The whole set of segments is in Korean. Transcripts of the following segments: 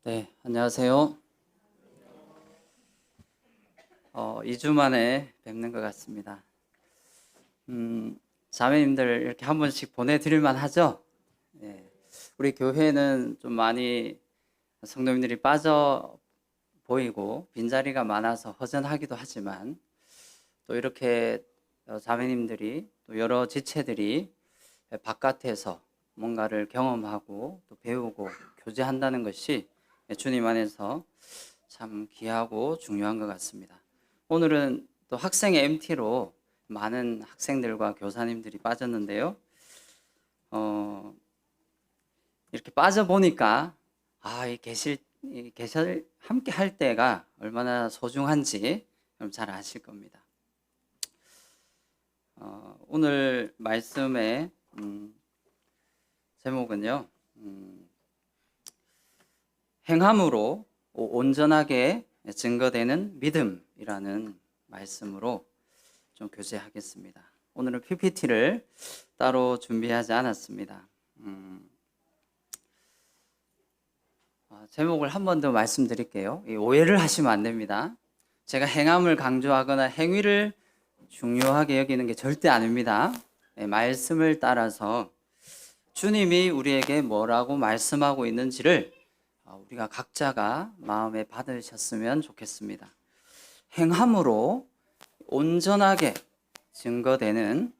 네, 안녕하세요. 2주 만에 뵙는 것 같습니다. 자매님들 이렇게 한 번씩 보내드릴만 하죠? 네, 우리 교회는 좀 많이 성도님들이 빠져 보이고 빈자리가 많아서 허전하기도 하지만 또 이렇게 자매님들이 또 여러 지체들이 바깥에서 뭔가를 경험하고 또 배우고 교제한다는 것이 주님 안에서 참 귀하고 중요한 것 같습니다. 오늘은 또 학생의 MT로 많은 학생들과 교사님들이 빠졌는데요. 이렇게 빠져보니까 이 계절 함께 할 때가 얼마나 소중한지 잘 아실 겁니다. 오늘 말씀의 제목은요, 행함으로 온전하게 증거되는 믿음이라는 말씀으로 좀 교제하겠습니다. 오늘은 PPT를 따로 준비하지 않았습니다. 제목을 한 번 더 말씀드릴게요. 오해를 하시면 안 됩니다. 제가 행함을 강조하거나 행위를 중요하게 여기는 게 절대 아닙니다. 말씀을 따라서 주님이 우리에게 뭐라고 말씀하고 있는지를 우리가 각자가 마음에 받으셨으면 좋겠습니다. 행함으로 온전하게 증거되는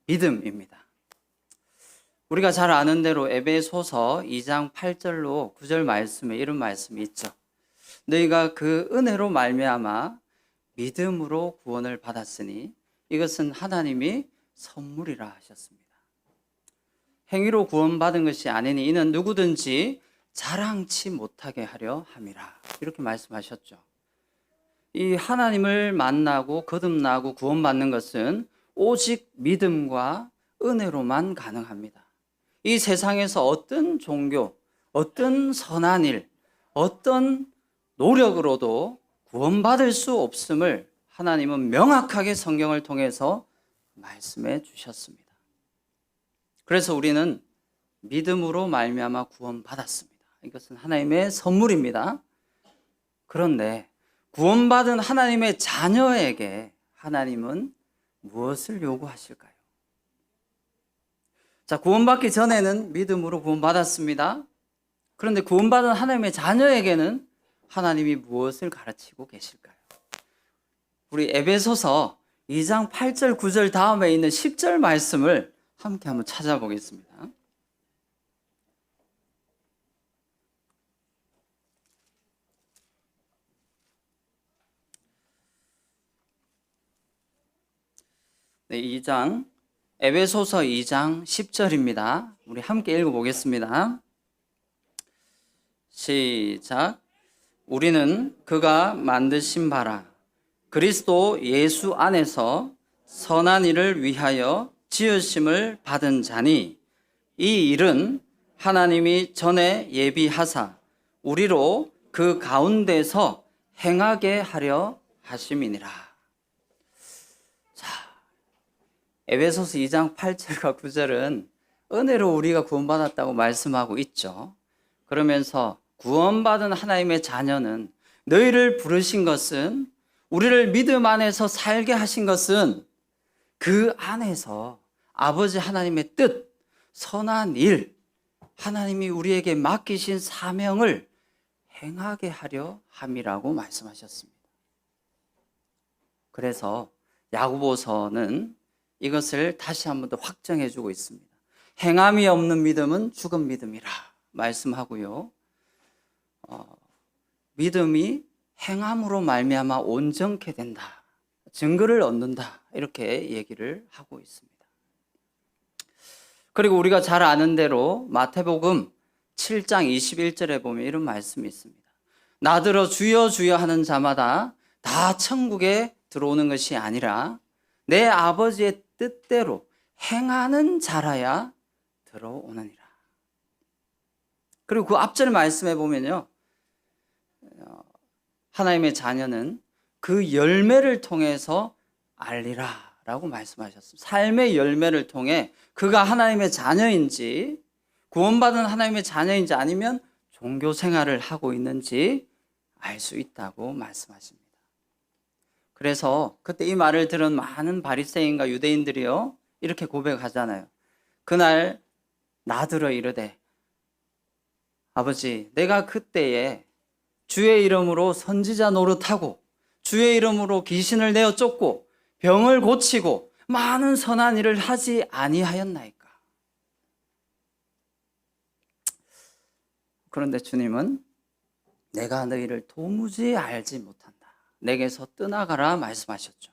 믿음입니다. 우리가 잘 아는 대로 에베소서 2장 8절로 9절 말씀에 이런 말씀이 있죠. 너희가 그 은혜로 말미암아 믿음으로 구원을 받았으니 이것은 하나님이 선물이라 하셨습니다. 행위로 구원받은 것이 아니니 이는 누구든지 자랑치 못하게 하려 함이라. 이렇게 말씀하셨죠. 이 하나님을 만나고 거듭나고 구원받는 것은 오직 믿음과 은혜로만 가능합니다. 이 세상에서 어떤 종교, 어떤 선한 일, 어떤 노력으로도 구원받을 수 없음을 하나님은 명확하게 성경을 통해서 말씀해 주셨습니다. 그래서 우리는 믿음으로 말미암아 구원받았습니다. 이것은 하나님의 선물입니다. 그런데 구원받은 하나님의 자녀에게 하나님은 무엇을 요구하실까요? 자, 구원받기 전에는 믿음으로 구원받았습니다. 그런데 구원받은 하나님의 자녀에게는 하나님이 무엇을 가르치고 계실까요? 우리 에베소서 2장 8절 9절 다음에 있는 10절 말씀을 함께 한번 찾아보겠습니다. 네, 에베소서 2장 10절입니다. 우리 함께 읽어보겠습니다. 시작. 우리는 그가 만드신 바라 그리스도 예수 안에서 선한 일을 위하여 지으심을 받은 자니 이 일은 하나님이 전에 예비하사 우리로 그 가운데서 행하게 하려 하심이니라. 에베소서 2장 8절과 9절은 은혜로 우리가 구원받았다고 말씀하고 있죠. 그러면서 구원받은 하나님의 자녀는 너희를 부르신 것은 우리를 믿음 안에서 살게 하신 것은 그 안에서 아버지 하나님의 뜻, 선한 일, 하나님이 우리에게 맡기신 사명을 행하게 하려 함이라고 말씀하셨습니다. 그래서 야고보서는 이것을 다시 한 번 더 확정해 주고 있습니다. 행함이 없는 믿음은 죽은 믿음이라 말씀하고요. 믿음이 행함으로 말미암아 온전케 된다. 증거를 얻는다. 이렇게 얘기를 하고 있습니다. 그리고 우리가 잘 아는 대로 마태복음 7장 21절에 보면 이런 말씀이 있습니다. 나더러 주여 주여 하는 자마다 다 천국에 들어오는 것이 아니라 내 아버지의 뜻대로 행하는 자라야 들어오느니라. 그리고 그 앞절 말씀해 보면요, 하나님의 자녀는 그 열매를 통해서 알리라 라고 말씀하셨습니다. 삶의 열매를 통해 그가 하나님의 자녀인지 구원받은 하나님의 자녀인지 아니면 종교 생활을 하고 있는지 알 수 있다고 말씀하십니다. 그래서 그때 이 말을 들은 많은 바리새인과 유대인들이요 이렇게 고백하잖아요. 그날 나더러 이르되 아버지 내가 그때에 주의 이름으로 선지자 노릇하고 주의 이름으로 귀신을 내어 쫓고 병을 고치고 많은 선한 일을 하지 아니하였나이까. 그런데 주님은 내가 너희를 도무지 알지 못한다. 내게서 떠나가라 말씀하셨죠.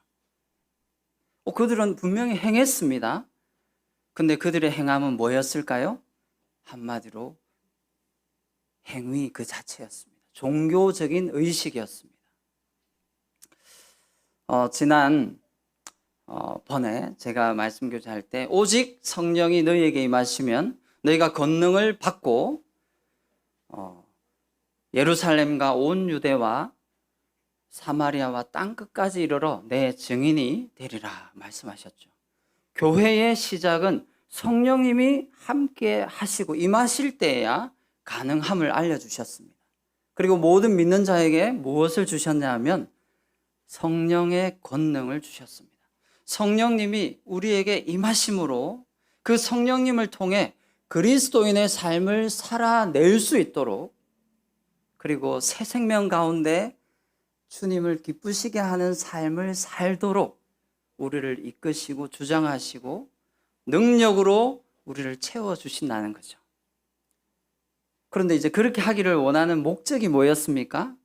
그들은 분명히 행했습니다. 근데 그들의 행함은 뭐였을까요? 한마디로 행위 그 자체였습니다. 종교적인 의식이었습니다. 지난 번에 제가 말씀 교제할 때 오직 성령이 너희에게 임하시면 너희가 권능을 받고 예루살렘과 온 유대와 사마리아와 땅끝까지 이르러 내 증인이 되리라 말씀하셨죠. 교회의 시작은 성령님이 함께 하시고 임하실 때에야 가능함을 알려주셨습니다. 그리고 모든 믿는 자에게 무엇을 주셨냐 하면 성령의 권능을 주셨습니다. 성령님이 우리에게 임하심으로 그 성령님을 통해 그리스도인의 삶을 살아낼 수 있도록 그리고 새 생명 가운데 주님을 기쁘시게 하는 삶을 살도록 우리를 이끄시고 주장하시고 능력으로 우리를 채워주신다는 거죠. 그런데 이제 그렇게 하기를 원하는 목적이 뭐였습니까?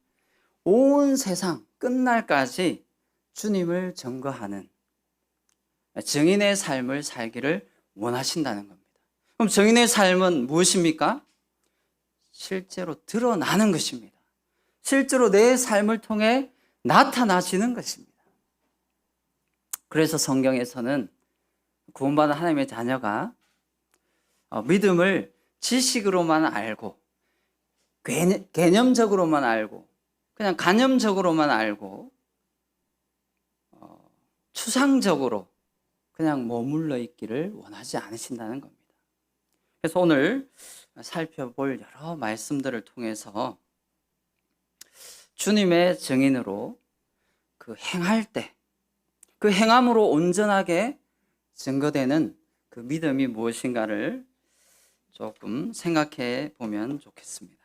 온 세상 끝날까지 주님을 증거하는 증인의 삶을 살기를 원하신다는 겁니다. 그럼 증인의 삶은 무엇입니까? 실제로 드러나는 것입니다. 실제로 내 삶을 통해 나타나시는 것입니다. 그래서 성경에서는 구원받은 하나님의 자녀가 믿음을 지식으로만 알고 개념적으로만 알고 그냥 간념적으로만 알고 추상적으로 그냥 머물러 있기를 원하지 않으신다는 겁니다. 그래서 오늘 살펴볼 여러 말씀들을 통해서 주님의 증인으로 그 행할 때 그 행함으로 온전하게 증거되는 그 믿음이 무엇인가를 조금 생각해 보면 좋겠습니다.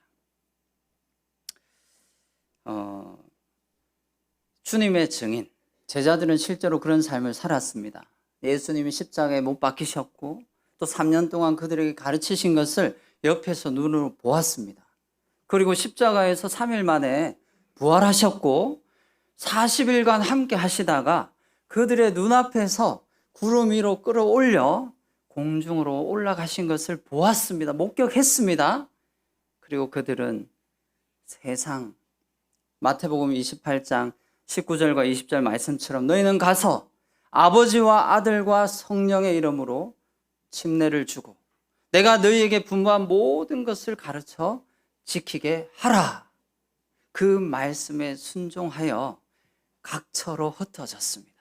주님의 증인, 제자들은 실제로 그런 삶을 살았습니다. 예수님이 십자가에 못 박히셨고 또 3년 동안 그들에게 가르치신 것을 옆에서 눈으로 보았습니다. 그리고 십자가에서 3일 만에 부활하셨고 40일간 함께 하시다가 그들의 눈앞에서 구름 위로 끌어올려 공중으로 올라가신 것을 보았습니다. 목격했습니다. 그리고 그들은 세상 마태복음 28장 19절과 20절 말씀처럼 너희는 가서 아버지와 아들과 성령의 이름으로 침례를 주고 내가 너희에게 분부한 모든 것을 가르쳐 지키게 하라. 그 말씀에 순종하여 각처로 흩어졌습니다.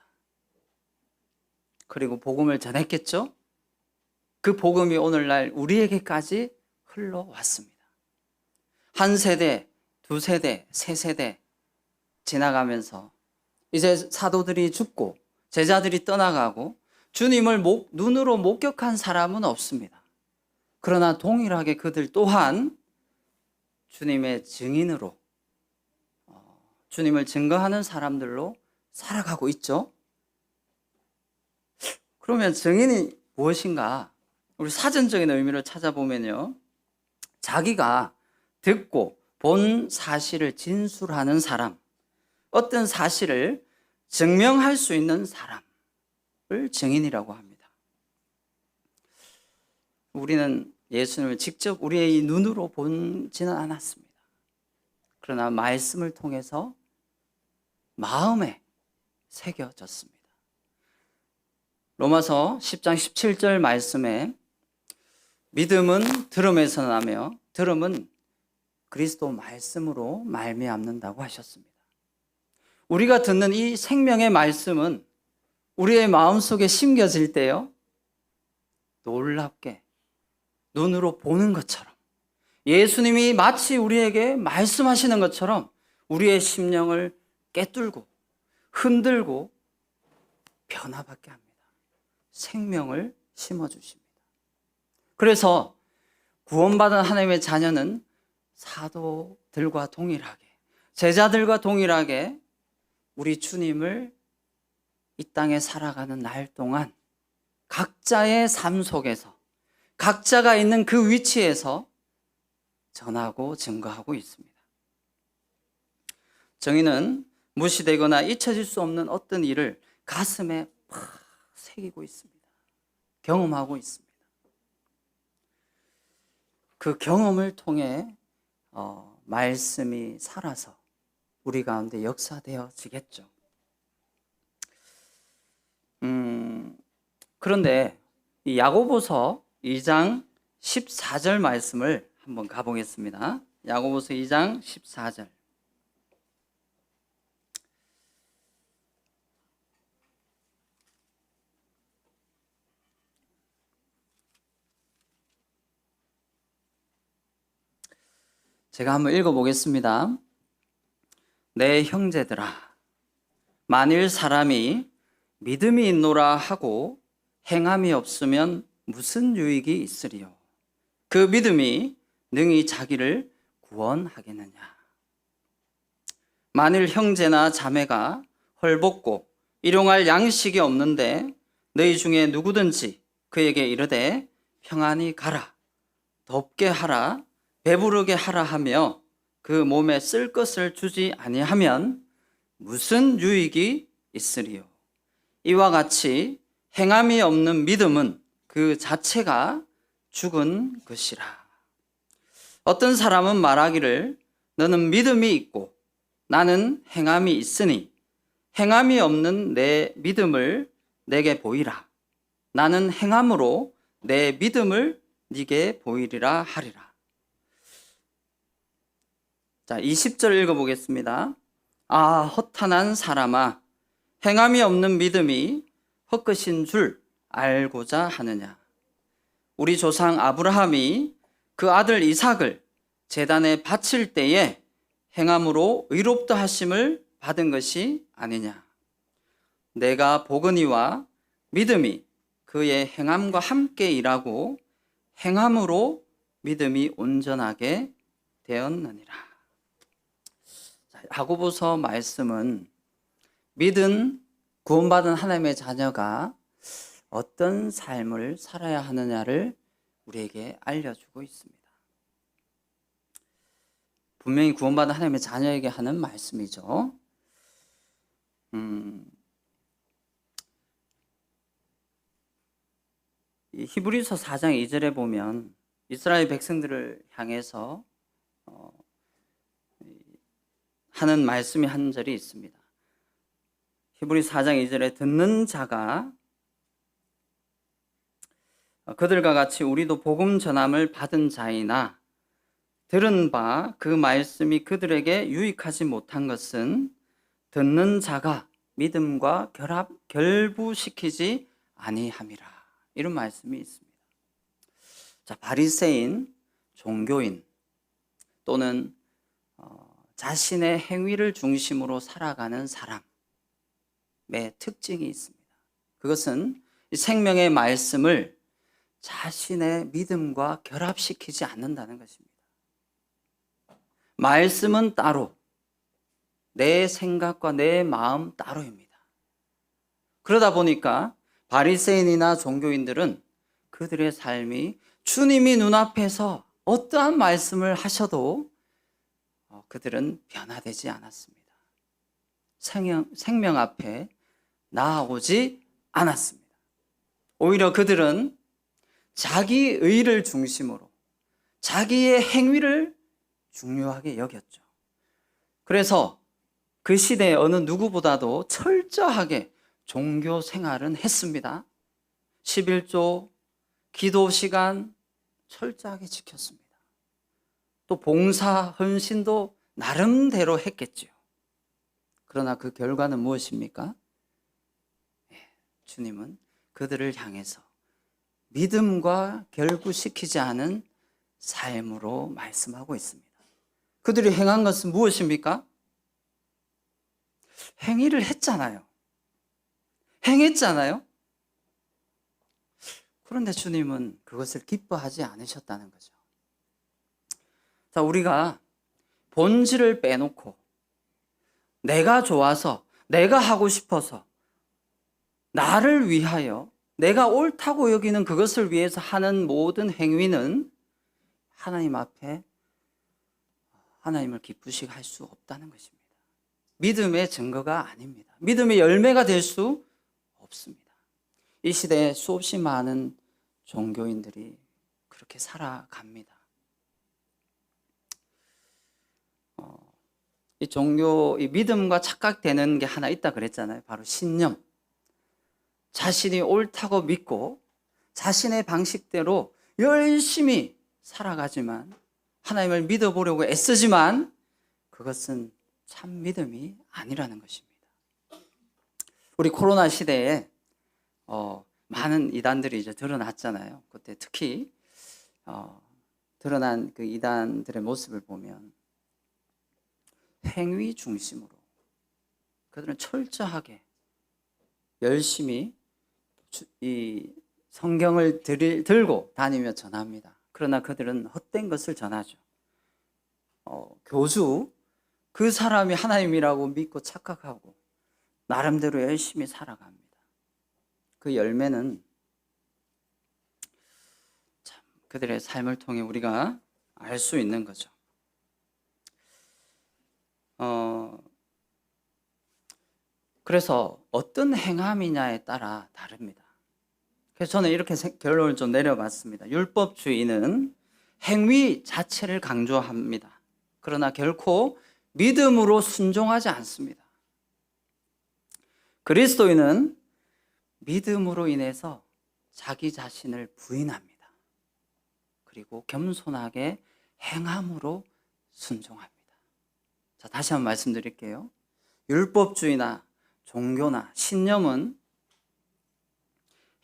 그리고 복음을 전했겠죠? 그 복음이 오늘날 우리에게까지 흘러왔습니다. 한 세대, 두 세대, 세 세대 지나가면서 이제 사도들이 죽고 제자들이 떠나가고 주님을 눈으로 목격한 사람은 없습니다. 그러나 동일하게 그들 또한 주님의 증인으로 주님을 증거하는 사람들로 살아가고 있죠. 그러면 증인이 무엇인가? 우리 사전적인 의미를 찾아보면요, 자기가 듣고 본 사실을 진술하는 사람, 어떤 사실을 증명할 수 있는 사람을 증인이라고 합니다. 우리는 예수님을 직접 우리의 눈으로 보지는 않았습니다. 그러나 말씀을 통해서 마음에 새겨졌습니다. 로마서 10장 17절 말씀에 믿음은 들음에서 나며 들음은 그리스도 말씀으로 말미암는다고 하셨습니다. 우리가 듣는 이 생명의 말씀은 우리의 마음속에 심겨질 때요, 놀랍게 눈으로 보는 것처럼 예수님이 마치 우리에게 말씀하시는 것처럼 우리의 심령을 꿰뚫고 흔들고 변화받게 합니다. 생명을 심어주십니다. 그래서 구원받은 하나님의 자녀는 사도들과 동일하게, 제자들과 동일하게 우리 주님을 이 땅에 살아가는 날 동안 각자의 삶 속에서 각자가 있는 그 위치에서 전하고 증거하고 있습니다. 정의는 무시되거나 잊혀질 수 없는 어떤 일을 가슴에 팍 새기고 있습니다. 경험하고 있습니다. 그 경험을 통해 말씀이 살아서 우리 가운데 역사되어지겠죠. 그런데 이 야고보서 2장 14절 말씀을 한번 가보겠습니다. 야고보서 2장 14절. 제가 한번 읽어보겠습니다. 내 형제들아, 만일 사람이 믿음이 있노라 하고 행함이 없으면 무슨 유익이 있으리요? 그 믿음이 능히 자기를 구원하겠느냐? 만일 형제나 자매가 헐벗고 일용할 양식이 없는데 너희 중에 누구든지 그에게 이르되 평안히 가라, 덥게 하라, 배부르게 하라 하며 그 몸에 쓸 것을 주지 아니하면 무슨 유익이 있으리요? 이와 같이 행함이 없는 믿음은 그 자체가 죽은 것이라. 어떤 사람은 말하기를 너는 믿음이 있고 나는 행함이 있으니 행함이 없는 내 믿음을 내게 보이라. 나는 행함으로 내 믿음을 네게 보이리라 하리라. 자, 20절 읽어보겠습니다. 아, 허탄한 사람아, 행함이 없는 믿음이 헛것인 줄 알고자 하느냐? 우리 조상 아브라함이 그 아들 이삭을 제단에 바칠 때에 행함으로 의롭다 하심을 받은 것이 아니냐? 내가 보거니와 믿음이 그의 행함과 함께 일하고 행함으로 믿음이 온전하게 되었느니라. 야고보서 말씀은 믿은 구원받은 하나님의 자녀가 어떤 삶을 살아야 하느냐를 우리에게 알려주고 있습니다. 분명히 구원받은 하나님의 자녀에게 하는 말씀이죠. 이 히브리서 4장 2절에 보면 이스라엘 백성들을 향해서 하는 말씀이 한 절이 있습니다. 히브리서 4장 2절에 듣는 자가 그들과 같이 우리도 복음 전함을 받은 자이나 들은 바 그 말씀이 그들에게 유익하지 못한 것은 듣는 자가 믿음과 결부시키지 아니함이라. 이런 말씀이 있습니다. 자, 바리새인, 종교인 또는 자신의 행위를 중심으로 살아가는 사람의 특징이 있습니다. 그것은 생명의 말씀을 자신의 믿음과 결합시키지 않는다는 것입니다. 말씀은 따로, 내 생각과 내 마음 따로입니다. 그러다 보니까 바리새인이나 종교인들은 그들의 삶이 주님이 눈앞에서 어떠한 말씀을 하셔도 그들은 변화되지 않았습니다. 생명 앞에 나아오지 않았습니다. 오히려 그들은 자기 의를 중심으로 자기의 행위를 중요하게 여겼죠. 그래서 그 시대의 어느 누구보다도 철저하게 종교 생활은 했습니다. 11조, 기도 시간 철저하게 지켰습니다. 또 봉사, 헌신도 나름대로 했겠죠. 그러나 그 결과는 무엇입니까? 주님은 그들을 향해서 믿음과 결부시키지 않은 삶으로 말씀하고 있습니다. 그들이 행한 것은 무엇입니까? 행위를 했잖아요. 행했잖아요. 그런데 주님은 그것을 기뻐하지 않으셨다는 거죠. 자, 우리가 본질을 빼놓고 내가 좋아서, 내가 하고 싶어서, 나를 위하여, 내가 옳다고 여기는 그것을 위해서 하는 모든 행위는 하나님 앞에 하나님을 기쁘시게 할 수 없다는 것입니다. 믿음의 증거가 아닙니다. 믿음의 열매가 될 수 없습니다. 이 시대에 수없이 많은 종교인들이 그렇게 살아갑니다. 이 종교, 이 믿음과 착각되는 게 하나 있다 그랬잖아요. 바로 신념. 자신이 옳다고 믿고 자신의 방식대로 열심히 살아가지만, 하나님을 믿어보려고 애쓰지만 그것은 참 믿음이 아니라는 것입니다. 우리 코로나 시대에 많은 이단들이 이제 드러났잖아요. 그때 특히 드러난 그 이단들의 모습을 보면 행위 중심으로 그들은 철저하게 열심히 이 성경을 들고 다니며 전합니다. 그러나 그들은 헛된 것을 전하죠. 교주, 그 사람이 하나님이라고 믿고 착각하고 나름대로 열심히 살아갑니다. 그 열매는 참 그들의 삶을 통해 우리가 알 수 있는 거죠. 그래서 어떤 행함이냐에 따라 다릅니다. 그래서 저는 이렇게 결론을 좀 내려봤습니다. 율법주의는 행위 자체를 강조합니다. 그러나 결코 믿음으로 순종하지 않습니다. 그리스도인은 믿음으로 인해서 자기 자신을 부인합니다. 그리고 겸손하게 행함으로 순종합니다. 자, 다시 한번 말씀드릴게요. 율법주의나 종교나 신념은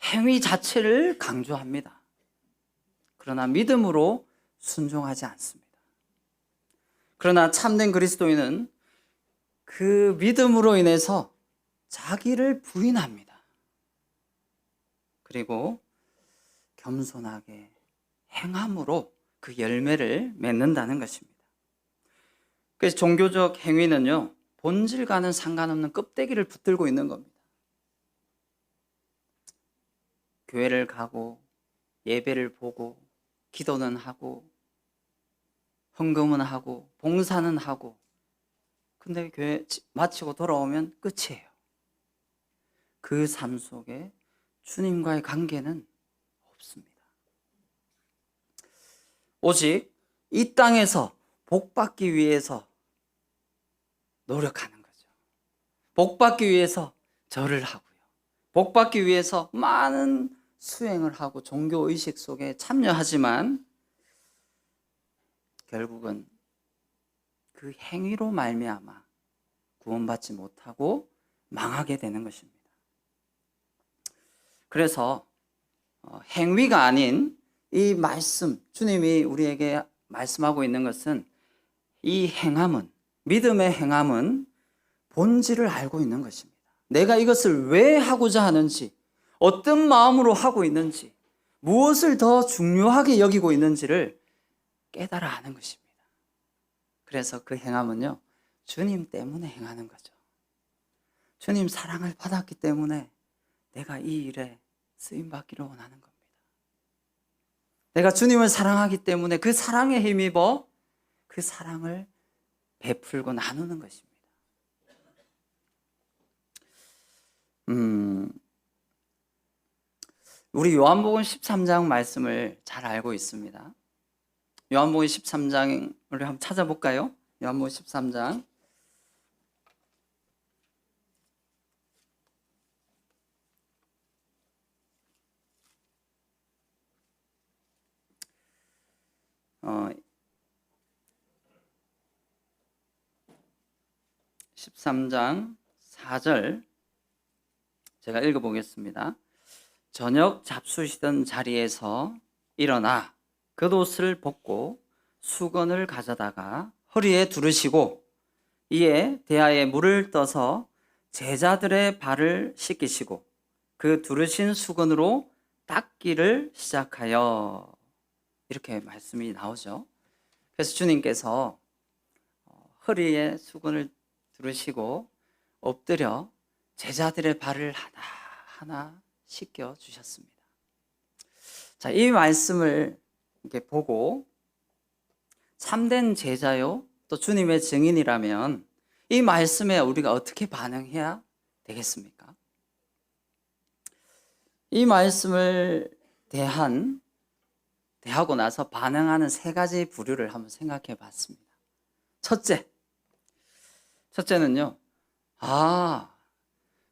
행위 자체를 강조합니다. 그러나 믿음으로 순종하지 않습니다. 그러나 참된 그리스도인은 그 믿음으로 인해서 자기를 부인합니다. 그리고 겸손하게 행함으로 그 열매를 맺는다는 것입니다. 그래서 종교적 행위는요, 본질과는 상관없는 껍데기를 붙들고 있는 겁니다. 교회를 가고 예배를 보고 기도는 하고 헌금은 하고 봉사는 하고, 근데 교회 마치고 돌아오면 끝이에요. 그 삶 속에 주님과의 관계는 없습니다. 오직 이 땅에서 복 받기 위해서 노력하는 거죠. 복 받기 위해서 절을 하고요. 복 받기 위해서 많은 수행을 하고 종교의식 속에 참여하지만 결국은 그 행위로 말미암아 구원받지 못하고 망하게 되는 것입니다. 그래서 행위가 아닌 이 말씀, 주님이 우리에게 말씀하고 있는 것은, 이 행함은, 믿음의 행함은 본질을 알고 있는 것입니다. 내가 이것을 왜 하고자 하는지, 어떤 마음으로 하고 있는지, 무엇을 더 중요하게 여기고 있는지를 깨달아 하는 것입니다. 그래서 그 행함은요, 주님 때문에 행하는 거죠. 주님 사랑을 받았기 때문에 내가 이 일에 쓰임받기를 원하는 겁니다. 내가 주님을 사랑하기 때문에 그 사랑에 힘입어 그 사랑을 베풀고 나누는 것입니다. 우리 요한복음 13장 말씀을 잘 알고 있습니다. 요한복음 13장을 한번 찾아볼까요? 요한복음 13장. 어, 13장 4절 제가 읽어보겠습니다. 저녁 잡수시던 자리에서 일어나 겉옷을 벗고 수건을 가져다가 허리에 두르시고 이에 대야에 물을 떠서 제자들의 발을 씻기시고 그 두르신 수건으로 닦기를 시작하여, 이렇게 말씀이 나오죠. 그래서 주님께서 허리에 수건을 두르시고 엎드려 제자들의 발을 하나하나 씻겨 주셨습니다. 자, 이 말씀을 이렇게 보고 참된 제자요 또 주님의 증인이라면 이 말씀에 우리가 어떻게 반응해야 되겠습니까? 이 말씀을 대하고 나서 반응하는 세 가지 부류를 한번 생각해 봤습니다. 첫째는요,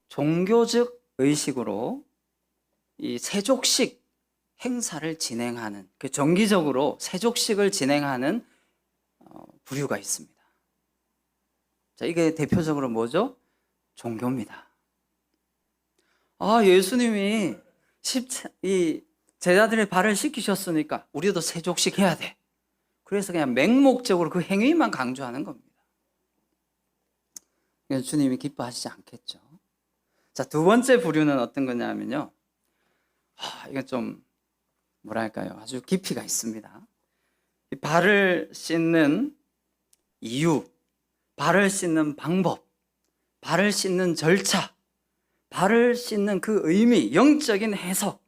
종교적 의식으로 이 세족식 행사를 진행하는, 그 정기적으로 세족식을 진행하는 부류가 있습니다. 자, 이게 대표적으로 뭐죠? 종교입니다. 예수님이 이 제자들의 발을 씻기셨으니까 우리도 세족식 해야 돼. 그래서 그냥 맹목적으로 그 행위만 강조하는 겁니다. 주님이 기뻐하시지 않겠죠. 자, 두 번째 부류는 어떤 거냐면요. 이건 좀 뭐랄까요? 아주 깊이가 있습니다. 발을 씻는 이유, 발을 씻는 방법, 발을 씻는 절차, 발을 씻는 그 의미, 영적인 해석,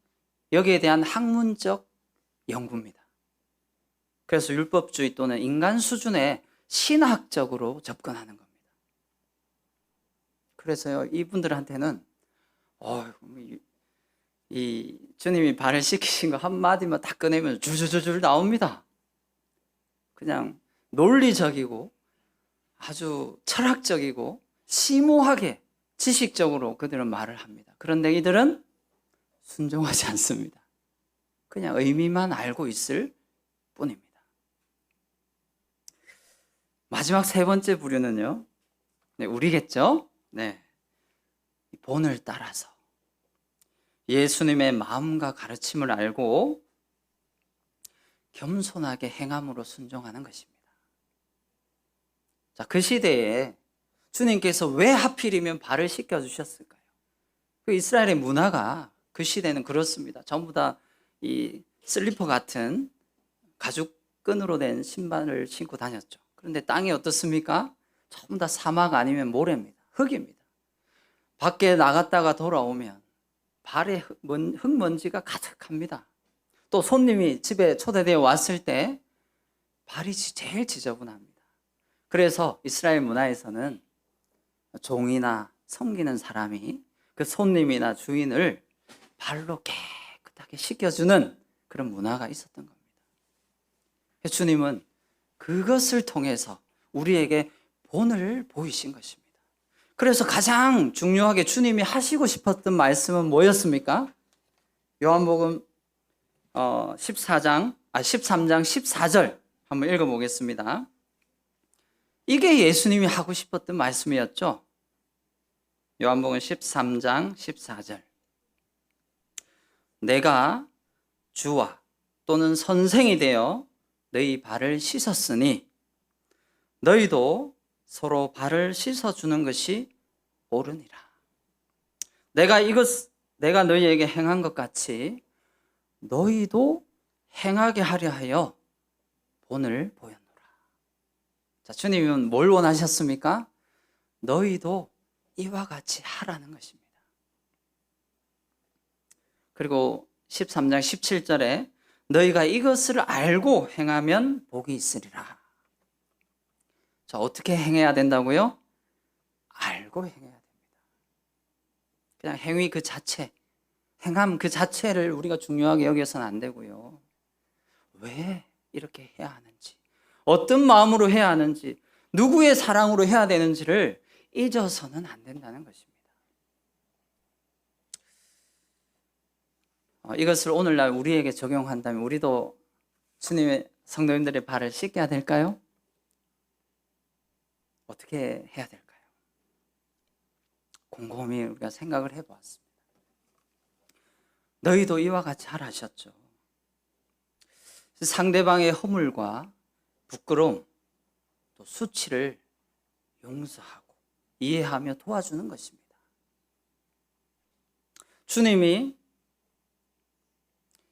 여기에 대한 학문적 연구입니다. 그래서 율법주의 또는 인간 수준의 신학적으로 접근하는 겁니다. 그래서요, 이분들한테는 이 주님이 발을 씻기신 거 한마디만 딱 꺼내면 줄줄줄 나옵니다. 그냥 논리적이고 아주 철학적이고 심오하게 지식적으로 그들은 말을 합니다. 그런데 이들은 순종하지 않습니다. 그냥 의미만 알고 있을 뿐입니다. 마지막 세 번째 부류는요, 우리겠죠? 본을 따라서 예수님의 마음과 가르침을 알고 겸손하게 행함으로 순종하는 것입니다. 자, 그 시대에 주님께서 왜 하필이면 발을 씻겨주셨을까요? 그 이스라엘의 문화가 그 시대는 그렇습니다. 전부 다 이 슬리퍼 같은 가죽끈으로 된 신발을 신고 다녔죠. 그런데 땅이 어떻습니까? 전부 다 사막 아니면 모래입니다. 흙입니다. 밖에 나갔다가 돌아오면 발에 흙먼지가 가득합니다. 또 손님이 집에 초대되어 왔을 때 발이 제일 지저분합니다. 그래서 이스라엘 문화에서는 종이나 섬기는 사람이 그 손님이나 주인을 발로 깨끗하게 씻겨주는 그런 문화가 있었던 겁니다. 주님은 그것을 통해서 우리에게 본을 보이신 것입니다. 그래서 가장 중요하게 주님이 하시고 싶었던 말씀은 뭐였습니까? 요한복음 13장 14절 한번 읽어보겠습니다. 이게 예수님이 하고 싶었던 말씀이었죠. 요한복음 13장 14절. 내가 주와 또는 선생이 되어 너희 발을 씻었으니 너희도 서로 발을 씻어주는 것이 옳으니라. 내가 너희에게 행한 것 같이 너희도 행하게 하려 하여 본을 보였노라. 자, 주님은 뭘 원하셨습니까? 너희도 이와 같이 하라는 것입니다. 그리고 13장 17절에 너희가 이것을 알고 행하면 복이 있으리라. 자, 어떻게 행해야 된다고요? 알고 행해야 됩니다. 그냥 행위 그 자체, 행함 그 자체를 우리가 중요하게 여겨서는 안 되고요. 왜 이렇게 해야 하는지, 어떤 마음으로 해야 하는지, 누구의 사랑으로 해야 되는지를 잊어서는 안 된다는 것입니다. 이것을 오늘날 우리에게 적용한다면 우리도 주님의 성도님들의 발을 씻겨야 될까요? 어떻게 해야 될까요? 곰곰이 우리가 생각을 해보았습니다. 너희도 이와 같이 하라 하셨죠. 상대방의 허물과 부끄러움, 또 수치를 용서하고 이해하며 도와주는 것입니다. 주님이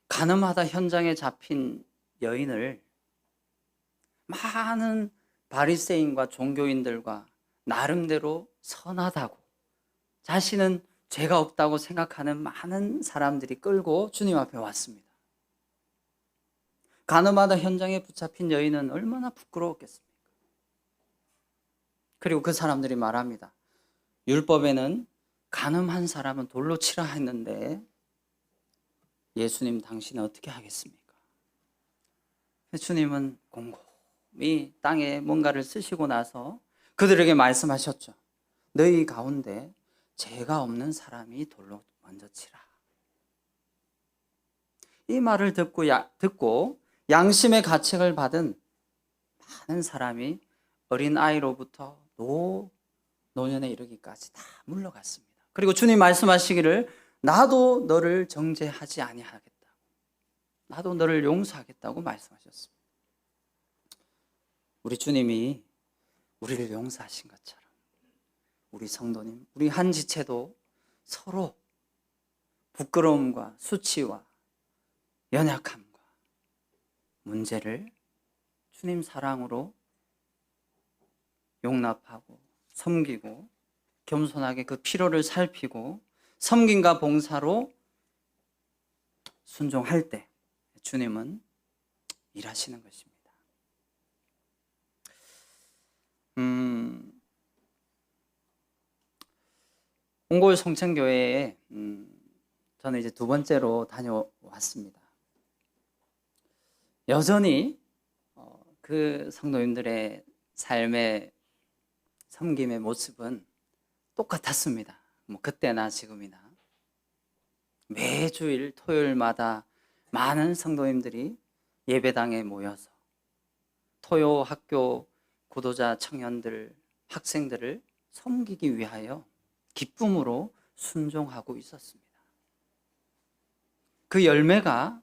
가늠하다 현장에 잡힌 여인을 많은 바리새인과 종교인들과 나름대로 선하다고, 자신은 죄가 없다고 생각하는 많은 사람들이 끌고 주님 앞에 왔습니다. 가늠하다 현장에 붙잡힌 여인은 얼마나 부끄러웠겠습니까? 그리고 그 사람들이 말합니다. 율법에는 가늠한 사람은 돌로 치라 했는데 예수님, 당신은 어떻게 하겠습니까? 주님은 곰곰이 땅에 뭔가를 쓰시고 나서 그들에게 말씀하셨죠. 너희 가운데 죄가 없는 사람이 돌로 먼저 치라. 이 말을 듣고 양심의 가책을 받은 많은 사람이 어린 아이로부터 노년에 이르기까지 다 물러갔습니다. 그리고 주님 말씀하시기를 나도 너를 정죄하지 아니하겠다, 나도 너를 용서하겠다고 말씀하셨습니다. 우리 주님이 우리를 용서하신 것처럼 우리 성도님, 우리 한 지체도 서로 부끄러움과 수치와 연약함과 문제를 주님 사랑으로 용납하고 섬기고 겸손하게 그 필요를 살피고 섬김과 봉사로 순종할 때 주님은 일하시는 것입니다. 옹골 성천교회에 저는 이제 두 번째로 다녀왔습니다. 여전히 그 성도님들의 삶의 섬김의 모습은 똑같았습니다. 뭐 그때나 지금이나 매주일 토요일마다 많은 성도님들이 예배당에 모여서 토요 학교 구도자 청년들, 학생들을 섬기기 위하여 기쁨으로 순종하고 있었습니다. 그 열매가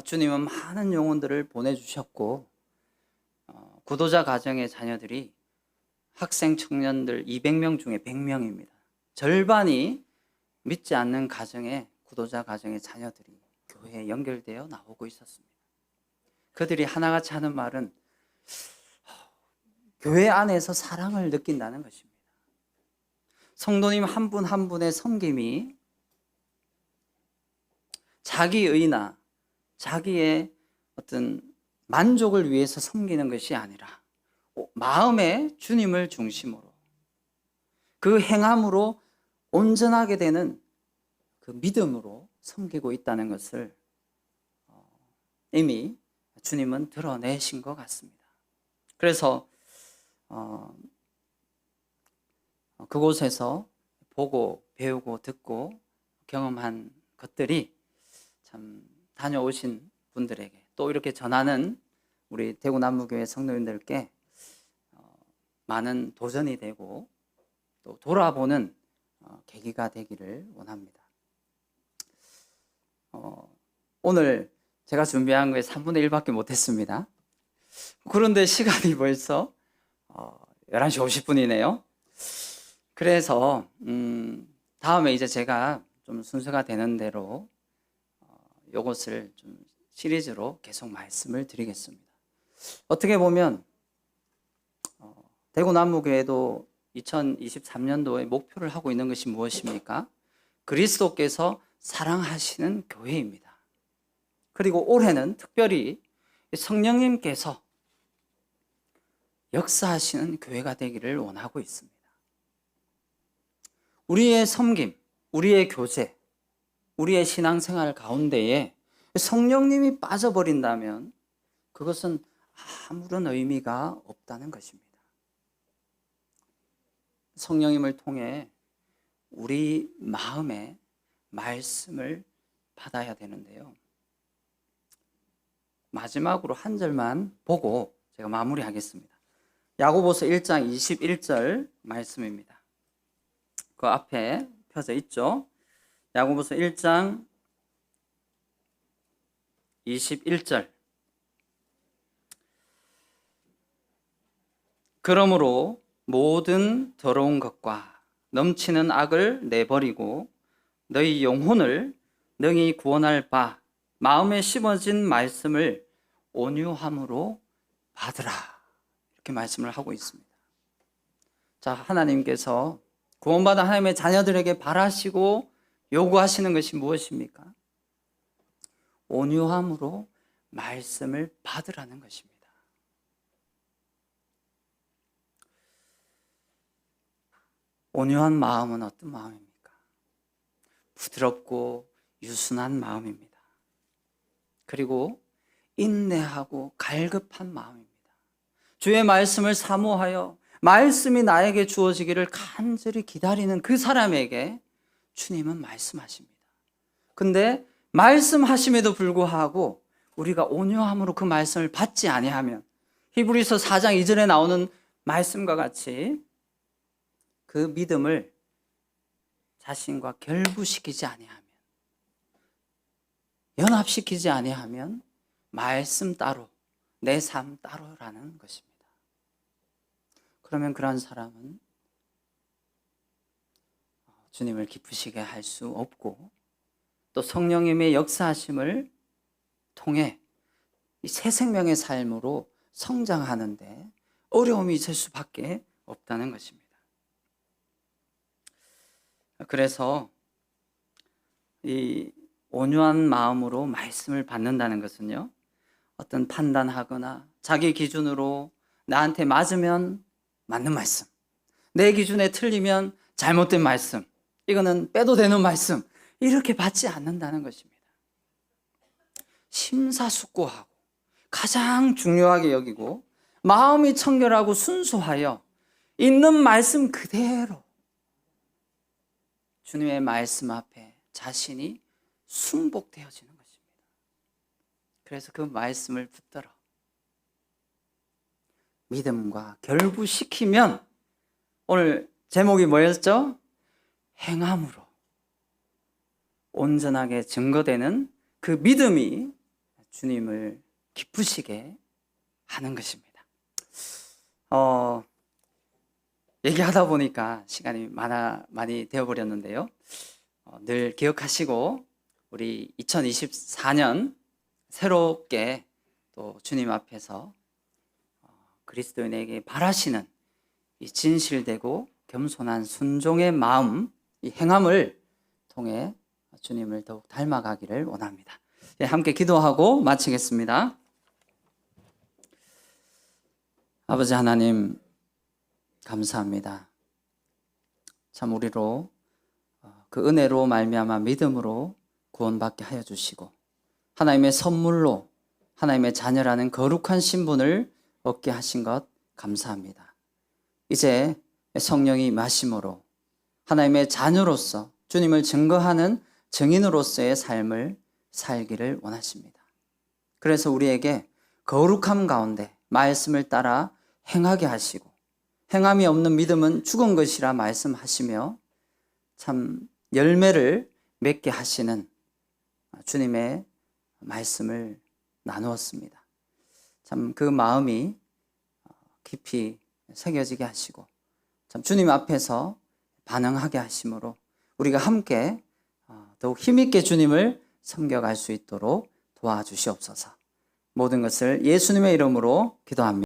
주님은 많은 영혼들을 보내주셨고 구도자 가정의 자녀들이 학생 청년들 200명 중에 100명입니다. 절반이 믿지 않는 가정의 구도자 가정의 자녀들이 교회에 연결되어 나오고 있었습니다. 그들이 하나같이 하는 말은 교회 안에서 사랑을 느낀다는 것입니다. 성도님 한 분 한 분의 섬김이 자기의나 자기의 어떤 만족을 위해서 섬기는 것이 아니라 마음에 주님을 중심으로 그 행함으로 온전하게 되는 그 믿음으로 섬기고 있다는 것을 이미 주님은 드러내신 것 같습니다. 그래서 그곳에서 보고 배우고 듣고 경험한 것들이 참 다녀오신 분들에게 또 이렇게 전하는 우리 대구 남무교회 성도님들께 많은 도전이 되고 또 돌아보는 계기가 되기를 원합니다. 오늘 제가 준비한 거에 3분의 1밖에 못했습니다. 그런데 시간이 벌써 11시 50분이네요. 그래서 다음에 이제 제가 좀 순서가 되는 대로 이것을 좀 시리즈로 계속 말씀을 드리겠습니다. 어떻게 보면 대구 남무교회도 2023년도에 목표를 하고 있는 것이 무엇입니까? 그리스도께서 사랑하시는 교회입니다. 그리고 올해는 특별히 성령님께서 역사하시는 교회가 되기를 원하고 있습니다. 우리의 섬김, 우리의 교제, 우리의 신앙생활 가운데에 성령님이 빠져버린다면 그것은 아무런 의미가 없다는 것입니다. 성령님을 통해 우리 마음에 말씀을 받아야 되는데요. 마지막으로 한 절만 보고 제가 마무리하겠습니다. 야고보서 1장 21절 말씀입니다. 그 앞에 펴져 있죠. 야고보서 1장 21절 그러므로 모든 더러운 것과 넘치는 악을 내버리고 너희 영혼을 능히 구원할 바 마음에 심어진 말씀을 온유함으로 받으라. 이렇게 말씀을 하고 있습니다. 자, 하나님께서 구원받은 하나님의 자녀들에게 바라시고 요구하시는 것이 무엇입니까? 온유함으로 말씀을 받으라는 것입니다. 온유한 마음은 어떤 마음입니까? 부드럽고 유순한 마음입니다. 그리고 인내하고 갈급한 마음입니다. 주의 말씀을 사모하여 말씀이 나에게 주어지기를 간절히 기다리는 그 사람에게 주님은 말씀하십니다. 근데 말씀하심에도 불구하고 우리가 온유함으로 그 말씀을 받지 아니하면, 히브리서 4장 2절에 나오는 말씀과 같이 그 믿음을 자신과 결부시키지 아니하면, 연합시키지 아니하면 말씀 따로 내 삶 따로라는 것입니다. 그러면 그런 사람은 주님을 기쁘시게 할 수 없고, 또 성령님의 역사하심을 통해 이 새 생명의 삶으로 성장하는데 어려움이 있을 수밖에 없다는 것입니다. 그래서 이 온유한 마음으로 말씀을 받는다는 것은요, 어떤 판단하거나 자기 기준으로 나한테 맞으면 맞는 말씀, 내 기준에 틀리면 잘못된 말씀, 이거는 빼도 되는 말씀, 이렇게 받지 않는다는 것입니다. 심사숙고하고 가장 중요하게 여기고 마음이 청결하고 순수하여 있는 말씀 그대로 주님의 말씀 앞에 자신이 순복되어지는 것입니다. 그래서 그 말씀을 붙들어 믿음과 결부시키면, 오늘 제목이 뭐였죠? 행함으로 온전하게 증거되는 그 믿음이 주님을 기쁘시게 하는 것입니다. 얘기하다 보니까 시간이 많이 되어버렸는데요. 늘 기억하시고 우리 2024년 새롭게 또 주님 앞에서 그리스도인에게 바라시는 이 진실되고 겸손한 순종의 마음, 이 행함을 통해 주님을 더욱 닮아가기를 원합니다. 함께 기도하고 마치겠습니다. 아버지 하나님, 감사합니다. 참 우리로 그 은혜로 말미암아 믿음으로 구원받게 하여 주시고, 하나님의 선물로 하나님의 자녀라는 거룩한 신분을 얻게 하신 것 감사합니다. 이제 성령이 임하심으로 하나님의 자녀로서 주님을 증거하는 증인으로서의 삶을 살기를 원하십니다. 그래서 우리에게 거룩함 가운데 말씀을 따라 행하게 하시고, 행함이 없는 믿음은 죽은 것이라 말씀하시며 참 열매를 맺게 하시는 주님의 말씀을 나누었습니다. 참 그 마음이 깊이 새겨지게 하시고 참 주님 앞에서 반응하게 하심으로 우리가 함께 더욱 힘있게 주님을 섬겨갈 수 있도록 도와주시옵소서. 모든 것을 예수님의 이름으로 기도합니다.